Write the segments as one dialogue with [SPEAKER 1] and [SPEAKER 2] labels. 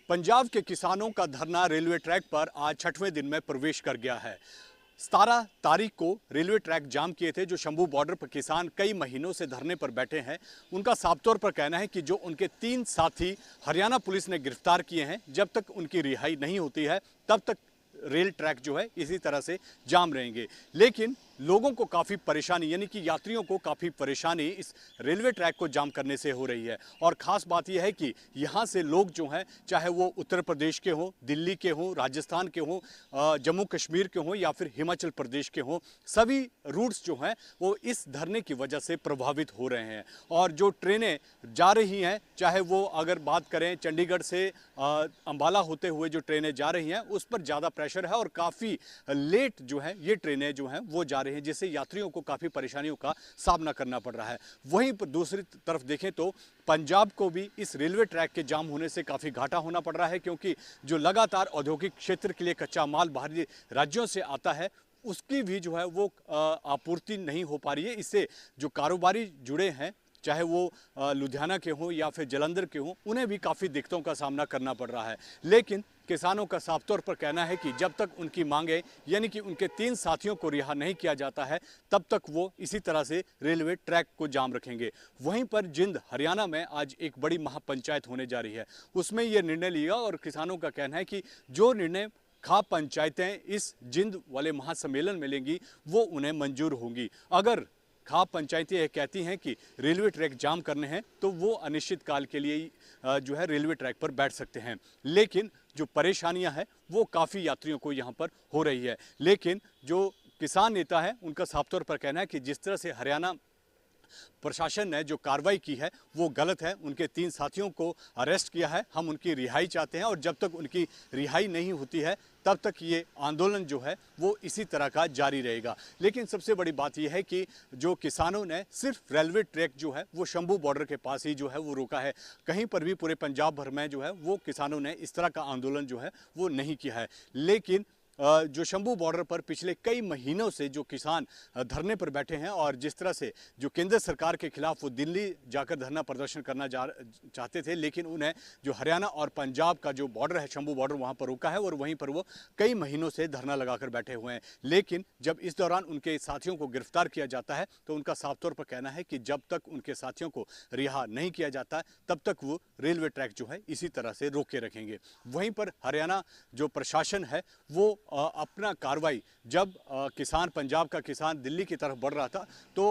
[SPEAKER 1] पंजाब के किसानों का धरना रेलवे ट्रैक पर आज 6वें दिन में प्रवेश कर गया है। 17 तारीख को रेलवे ट्रैक जाम किए थे। जो शंभू बॉर्डर पर किसान कई महीनों से धरने पर बैठे हैं, उनका साफ तौर पर कहना है कि जो उनके 3 साथी हरियाणा पुलिस ने गिरफ्तार किए हैं, जब तक उनकी रिहाई नहीं होती है तब तक रेल ट्रैक जो है इसी तरह से जाम रहेंगे। लेकिन लोगों को काफ़ी परेशानी, यानी कि यात्रियों को काफ़ी परेशानी इस रेलवे ट्रैक को जाम करने से हो रही है। और ख़ास बात यह है कि यहाँ से लोग जो हैं, चाहे वो उत्तर प्रदेश के हों, दिल्ली के हों, राजस्थान के हों, जम्मू कश्मीर के हों या फिर हिमाचल प्रदेश के हों, सभी रूट्स जो हैं वो इस धरने की वजह से प्रभावित हो रहे हैं। और जो ट्रेनें जा रही हैं, चाहे वो अगर बात करें चंडीगढ़ से अंबाला होते हुए जो ट्रेनें जा रही हैं, उस पर ज़्यादा प्रेशर है और काफ़ी लेट जो है ये ट्रेनें जो हैं वो जा रही हैं, जिससे यात्रियों को काफ़ी परेशानियों का सामना करना पड़ रहा है। वहीं पर दूसरी तरफ देखें तो पंजाब को भी इस रेलवे ट्रैक के जाम होने से काफ़ी घाटा होना पड़ रहा है, क्योंकि जो लगातार औद्योगिक क्षेत्र के लिए कच्चा माल बाहरी राज्यों से आता है, उसकी भी जो है वो आपूर्ति नहीं हो पा रही है। इससे जो कारोबारी जुड़े हैं, चाहे वो लुधियाना के हों या फिर जालंधर के हों, उन्हें भी काफ़ी दिक्कतों का सामना करना पड़ रहा है। लेकिन किसानों का साफ तौर पर कहना है कि जब तक उनकी मांगे, यानी कि उनके 3 साथियों को रिहा नहीं किया जाता है, तब तक वो इसी तरह से रेलवे ट्रैक को जाम रखेंगे। वहीं पर जिंद हरियाणा में आज एक बड़ी महापंचायत होने जा रही है। उसमें ये निर्णय लिया और किसानों का कहना है कि जो निर्णय खाप पंचायतें इस जिंद वाले महासम्मेलन में लेंगी वो उन्हें मंजूर होंगी। अगर खाप पंचायतें यह कहती हैं कि रेलवे ट्रैक जाम करने हैं, तो वो अनिश्चित काल के लिए जो है रेलवे ट्रैक पर बैठ सकते हैं। लेकिन जो परेशानियां हैं वो काफ़ी यात्रियों को यहाँ पर हो रही है। लेकिन जो किसान नेता है, उनका साफ तौर पर कहना है कि जिस तरह से हरियाणा प्रशासन ने जो कार्रवाई की है वो गलत है। उनके 3 साथियों को अरेस्ट किया है, हम उनकी रिहाई चाहते हैं और जब तक उनकी रिहाई नहीं होती है तब तक ये आंदोलन जो है वो इसी तरह का जारी रहेगा। लेकिन सबसे बड़ी बात यह है कि जो किसानों ने सिर्फ रेलवे ट्रैक जो है वो शंभू बॉर्डर के पास ही जो है वो रोका है। कहीं पर भी पूरे पंजाब भर में जो है वो किसानों ने इस तरह का आंदोलन जो है वो नहीं किया है। लेकिन जो शंभू बॉर्डर पर पिछले कई महीनों से जो किसान धरने पर बैठे हैं और जिस तरह से जो केंद्र सरकार के खिलाफ वो दिल्ली जाकर धरना प्रदर्शन करना चाहते थे, लेकिन उन्हें जो हरियाणा और पंजाब का जो बॉर्डर है, शंभू बॉर्डर, वहां पर रोका है और वहीं पर वो कई महीनों से धरना लगाकर बैठे हुए हैं। लेकिन जब इस दौरान उनके साथियों को गिरफ्तार किया जाता है तो उनका साफ तौर पर कहना है कि जब तक उनके साथियों को रिहा नहीं किया जाता तब तक वो रेलवे ट्रैक जो है इसी तरह से रोके रखेंगे। वहीं पर हरियाणा जो प्रशासन है वो अपना कार्रवाई, जब किसान, पंजाब का किसान दिल्ली की तरफ बढ़ रहा था तो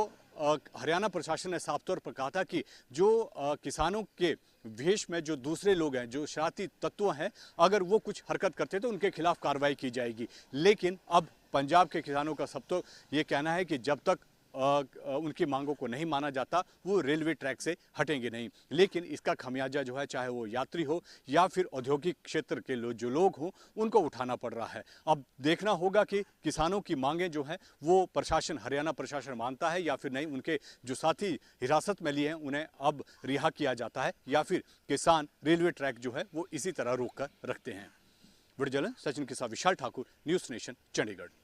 [SPEAKER 1] हरियाणा प्रशासन ने साफ तौर पर कहा था कि जो किसानों के वेश में जो दूसरे लोग हैं, जो शरारती तत्व हैं, अगर वो कुछ हरकत करते तो उनके खिलाफ कार्रवाई की जाएगी। लेकिन अब पंजाब के किसानों का सब तो ये कहना है कि जब तक उनकी मांगों को नहीं माना जाता वो रेलवे ट्रैक से हटेंगे नहीं। लेकिन इसका खमियाजा जो है, चाहे वो यात्री हो या फिर औद्योगिक क्षेत्र के जो लोग हों, उनको उठाना पड़ रहा है। अब देखना होगा कि किसानों की मांगें जो हैं वो प्रशासन, हरियाणा प्रशासन मानता है या फिर नहीं। उनके जो साथी हिरासत में लिए हैं उन्हें अब रिहा किया जाता है या फिर किसान रेलवे ट्रैक जो है वो इसी तरह रोक कर रखते हैं। वीडियो जर्नलिस्ट सचिन के साथ विशाल ठाकुर, न्यूज़ नेशन, चंडीगढ़।